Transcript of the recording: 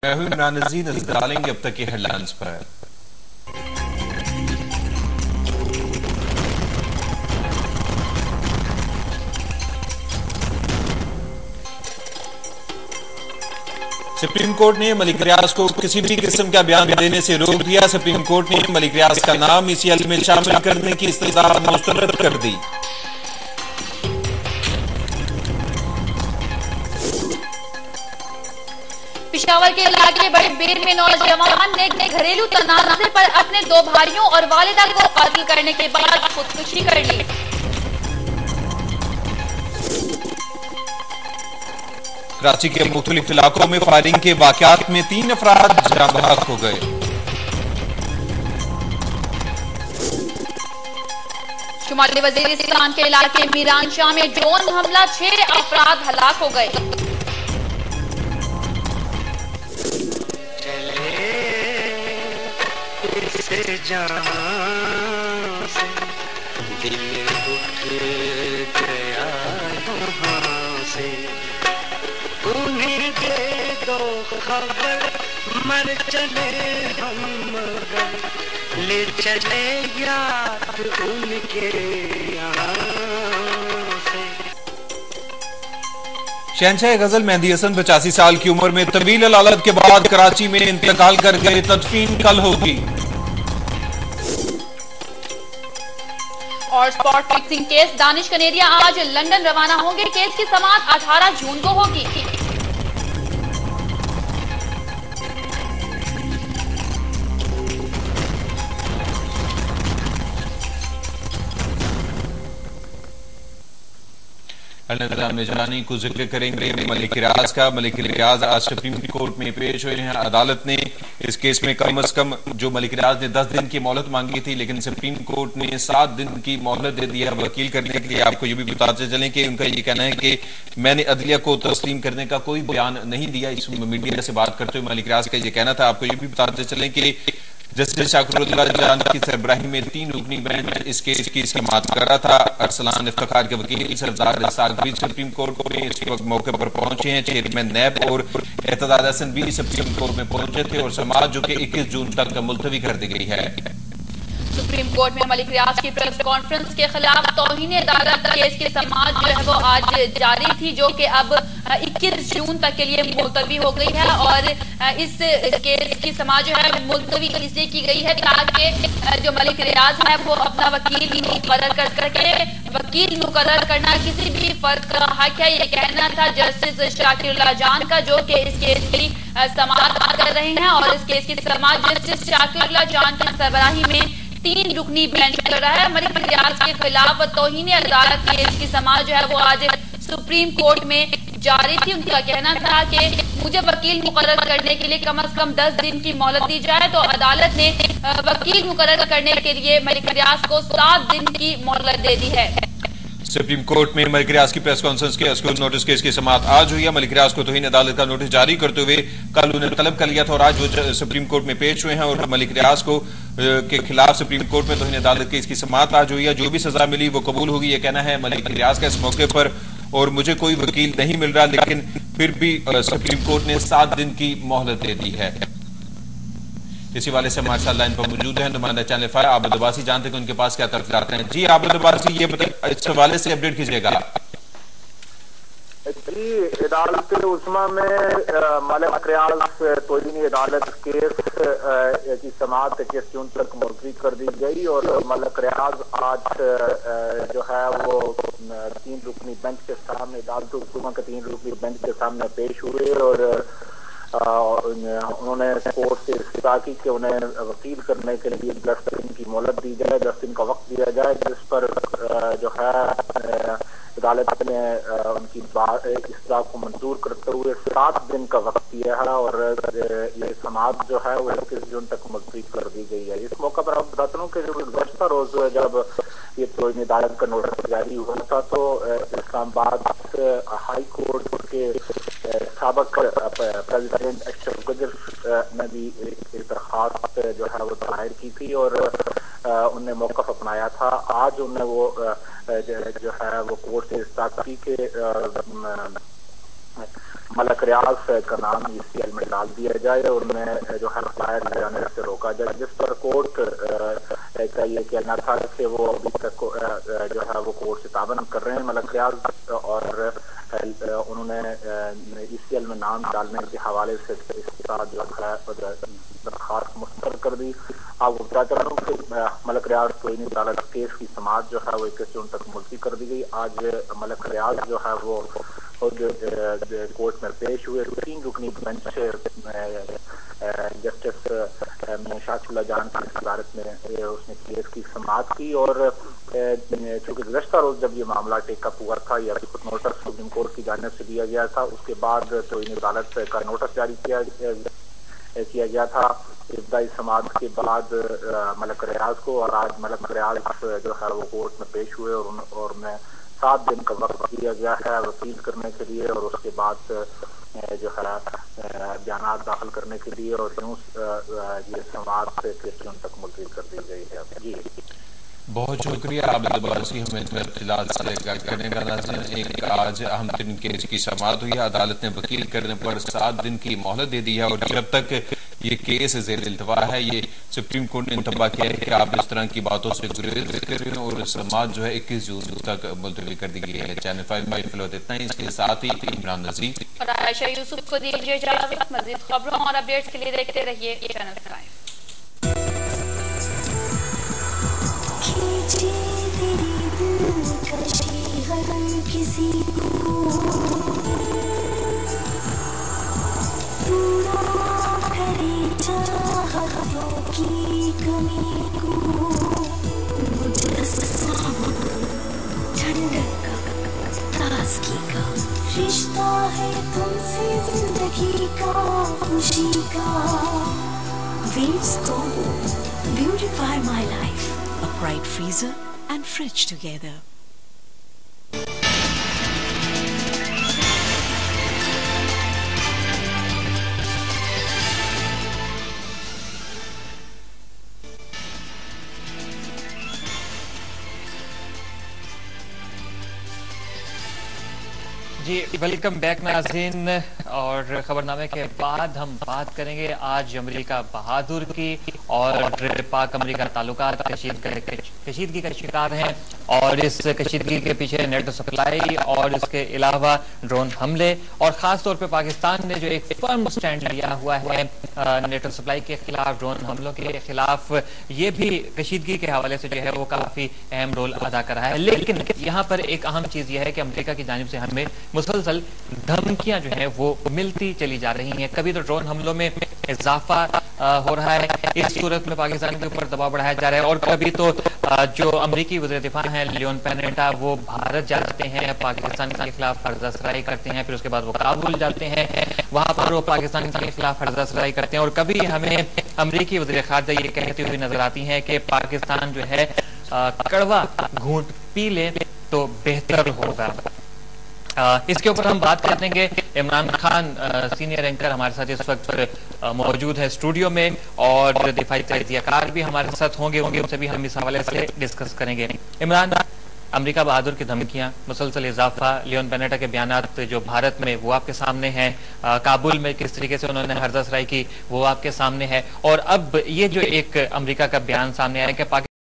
मैं हूं इमरान नज़ीर, नजर डालेंगे अब तक की हेडलाइंस पर। सुप्रीम कोर्ट ने मलिक रियाज को किसी भी किस्म का बयान देने से रोक दिया। सुप्रीम कोर्ट ने मलिक रियाज का नाम ECL में शामिल करने की इस्तदा मुस्तरद कर दी। पिशावर के इलाके बड़े बेर में नौजवान ने घरेलू तनाज़े पर अपने 2 भाइयों और वालिदा को कत्ल करने के बाद खुदकुशी कर ली। कराची के मुख्तलिफ इलाकों में फायरिंग के वाकयात में 3 अफराद जाँ बहक हो गए। शुमाली वजीरिस्तान के इलाके मीरानशाह में ड्रोन हमला, 6 अफराद हलाक हो गए। जहां से दिल उठ गया वहां से, उन्हें दे दो खबर, मर चले हम मगर ले चले याद उनके यहाँ से। शहंशाह गजल मेहंदी हसन 85 साल की उम्र में तवील अलालत के बाद कराची में इंतकाल कर गए। तदफीन कल होगी। और spot fixing case Danish Kaneria आज लंदन रवाना होंगे। केस की समाअत 18 जून को होगी। जानी को जिक्र करेंगे मलिक रियाज का। मलिक रियाज आज सुप्रीम कोर्ट में पेश हुए हैं। अदालत ने इस केस में कम अज कम जो मलिक रियाज ने 10 दिन की मोहलत मांगी थी, लेकिन सुप्रीम कोर्ट ने 7 दिन की मोहलत दे दी है वकील करने के लिए। आपको ये भी बताते चलें कि उनका ये कहना है कि मैंने अदलिया को तस्लीम करने का कोई बयान नहीं दिया। इस मीडिया से बात करते हुए मलिक रियाज का ये कहना था। आपको ये भी बताते चलें कि जस्टिस शाकिरुल्लाह जान की सरबराही में 3 रुकनी बेंच इस केस की समाअत कर रहा था। अरसलान इफ्तिखार के वकील सरदार रज़ाक भी सुप्रीम कोर्ट में इस वक्त मौके पर पहुंचे हैं। चेयरमैन नैब और एतजाज हसन भी सुप्रीम कोर्ट में पहुंचे थे और समाअत जो कि 21 जून तक मुलतवी कर दी गई है। सुप्रीम कोर्ट में मलिक रियाज की प्रेस कॉन्फ्रेंस के खिलाफ तौहीन अदालत केस की समाअत जो है वो आज जारी थी, जो कि अब 21 जून तक के लिए मुलतवी हो गई है। और इस केस की समाअत जो है मुलतवी इसलिए की गई है ताकि जो मलिक रियाज है वो अपना वकील मुकर्रर कर सके। वकील मुकर्रर करना किसी भी फर्द का हक है, ये कहना था जस्टिस शाकिरुल्लाह जान का, जो कि इस केस की समाअत कर रहे हैं। और इस केस की समाअत जस्टिस शाकिरुल्लाह जान की सरबराही में 3 रुकनी बेंच कर रहा है। मलिक रियाज के खिलाफ तौहीन अदालत केस की समाअत जो है वो आज सुप्रीम कोर्ट में जारी थी। उनका कहना था कि मुझे वकील मुकर्रर करने के लिए कम से कम 10 दिन की मोहलत दी जाए, तो अदालत ने वकील मुकर्रर करने के लिए मलिक रियाज को 7 दिन की मोहलत दे दी है। सुप्रीम कोर्ट में मलिक रियाज की प्रेस कॉन्फ्रेंस के एक्सक्लूसिव नोटिस केस की समाअत आज हुई है। मलिक रियाज को तौहीन अदालत का नोटिस जारी करते हुए कल उन्हें तलब कर लिया था और आज वो सुप्रीम कोर्ट में पेश हुए हैं। और मलिक रियाज को के खिलाफ सुप्रीम कोर्ट में तौहीन अदालत की इसकी समाअत आज हुई है। जो भी सजा मिली वो कबूल होगी, ये कहना है मलिक रियाज का इस मौके पर। और मुझे कोई वकील नहीं मिल रहा, लेकिन फिर भी सुप्रीम कोर्ट ने 7 दिन की मोहलत दे दी है। इसी वाले से हमारे साथ लाइन पर मौजूद है नुमाइंदा चैनल 5 आबिद अब्बासी। जानते हैं कि उनके पास क्या तफसीलात हैं। जी आबिद अब्बासी, ये इस हवाले से अपडेट कीजिएगा। जी, अदालत उस्मा में मलिक रियाज तौहीन अदालत केस की समाअत 21 जून तक मुलतवी कर दी गई। और मलिक रियाज आज जो है वो 3 रुकनी बेंच के सामने, अदालत उस्मा के 3 रुकनी बेंच के सामने पेश हुए। और उन्होंने कोर्ट से इस्तदा की कि उन्हें वकील करने के लिए 10 दिन की मोहलत दी जाए, 10 दिन का वक्त दिया जाए, जिस पर जो है अदालत ने उनकी इस्तदा को मंजूर करते हुए 7 दिन का वक्त दिया है। और ये समाअत जो है वो 21 जून तक मुलतवी कर दी गई है। इस मौका पर आप बताता हूँ कि जो गुज़श्ता रोज जब ये तौहीन अदालत का नोटिस जारी हुआ था, तो इस्लामाबाद हाई कोर्ट के साबिक प्रेसिडेंट अशरफ गुजर ने भी एक दरखास्त जो है वो दायर की थी और उन्हें मौक़िफ़ अपनाया था। आज उन्हें वो जो है वो कोर्ट से इस्तदा की कि मलक रियाज का नाम ECL में डाल दिया जाए और उन्हें जो है फ्लाइट ले जाने से रोका जाए, जिस पर कोर्ट का ये कहना था कि वो अभी तक जो है वो कोर्ट से ताबन कर रहे हैं मलक रियाज, और उन्होंने ECL में नाम डालने के हवाले से इसके साथ जो है दरखास्त मुस्तरद कर दी। आपको बताता रहूं कि मलक रियाज तौहीन अदालत केस की समाअत जो है वो 21 जून तक मुलतवी कर दी गई। आज मलक रियाज जो है वो कोर्ट में पेश हुए। 3 रुकनी बेंच जस्टिस शाकिला जान की सदारत में उसने केस की समाअत की, और चूंकि गुज़श्ता रोज जब ये मामला टेकअप हुआ था या कुछ नोटिस सुप्रीम कोर्ट की जानिब से दिया गया था, उसके बाद तौहीन अदालत का नोटिस जारी किया गया था इब्तदाई समाअत के बाद मलक रियाज को, और आज मलक रियाज जो है वो कोर्ट में पेश हुए और उन्हें 7 दिन का वक्त दिया गया है वकील करने के लिए, और उसके बाद जो है बयान दाखिल करने के लिए, और यूं ये समाअत से 21 जून तक मुलतवी कर दी गई है। जी बहुत शुक्रिया आप दोबारा हमें करने का। एक आज अहम तरीन केस की समाअत हुई है, अदालत ने वकील करने पर 7 दिन की मोहलत दे दी है, और जब तक ये केस ज़ेर इल्तवा है ये सुप्रीम कोर्ट ने इंतबा किया है कि आप इस तरह की बातों से गुरेज करें, और समाअत जो है 21 जून तक मुलतवी कर दी गई है। चैनल 5 में फिलहाल इतना ही, इसके साथ ही इमरान नज़ीर और आयशा यूसुफ को दीजिए इजाजत। मज़ीद खबरों और अपडेट्स के लिए देखते रहिए चैनल 5। किसी को पूरा करे चाहतों की कमी को, मुजस्सा ठंडक का ताज़गी का रिश्ता है तुमसे जिंदगी का खुशी का। Waves Combo, beautify my life. A bright freezer and fridge together. जी वेलकम बैक नाज़रीन, और खबरनामे के बाद हम बात करेंगे आज अमेरिका बहादुर की, और पाक अमेरिका ताल्लुकात कशीदगी का शिकार हैं, और इस कशीदगी के पीछे नेटो सप्लाई और इसके अलावा ड्रोन हमले, और ख़ास तौर पे पाकिस्तान ने जो एक फर्म स्टैंड लिया हुआ है नेटो सप्लाई के खिलाफ, ड्रोन हमलों के खिलाफ, ये भी कशीदगी के हवाले से जो है वो काफ़ी अहम रोल अदा कर रहा है। लेकिन यहाँ पर एक अहम चीज़ यह है कि अमेरिका की जानिब से हमें मुसलसल धमकियां जो है वो मिलती चली जा रही हैं। कभी तो ड्रोन हमलों में इजाफा हो रहा है, इस सूरत में पाकिस्तान के ऊपर दबाव बढ़ाया जा रहा है, और कभी तो जो अमरीकी वज़ीर दिफा हैं लियोन पेनेटा वो भारत जाते हैं, पाकिस्तान के खिलाफ हर्जा-सराई करते हैं, फिर उसके बाद वो काबुल जाते हैं, वहां पर वो पाकिस्तान के खिलाफ हर्जा-सराई करते हैं, और कभी हमें अमरीकी वज़ीर ख़ारजा ये कहती हुई नजर आती हैं कि पाकिस्तान जो है कड़वा घूंट पी ले तो बेहतर होगा। इसके ऊपर हम बात करेंगे। इमरान खान सीनियर एंकर हमारे साथ इस वक्त मौजूद है स्टूडियो में, और दिफाई तजज़ियाकार भी हमारे साथ होंगे उनसे भी हम इस हवाले से डिस्कस करेंगे। इमरान, अमेरिका बहादुर की धमकियां, मुसलसल इजाफा, लियोन पेनेटा के बयानात जो भारत में वो आपके सामने हैं, काबुल में किस तरीके से उन्होंने हर्जा-सराई की वो आपके सामने है, और अब ये जो एक अमेरिका का बयान सामने आया कि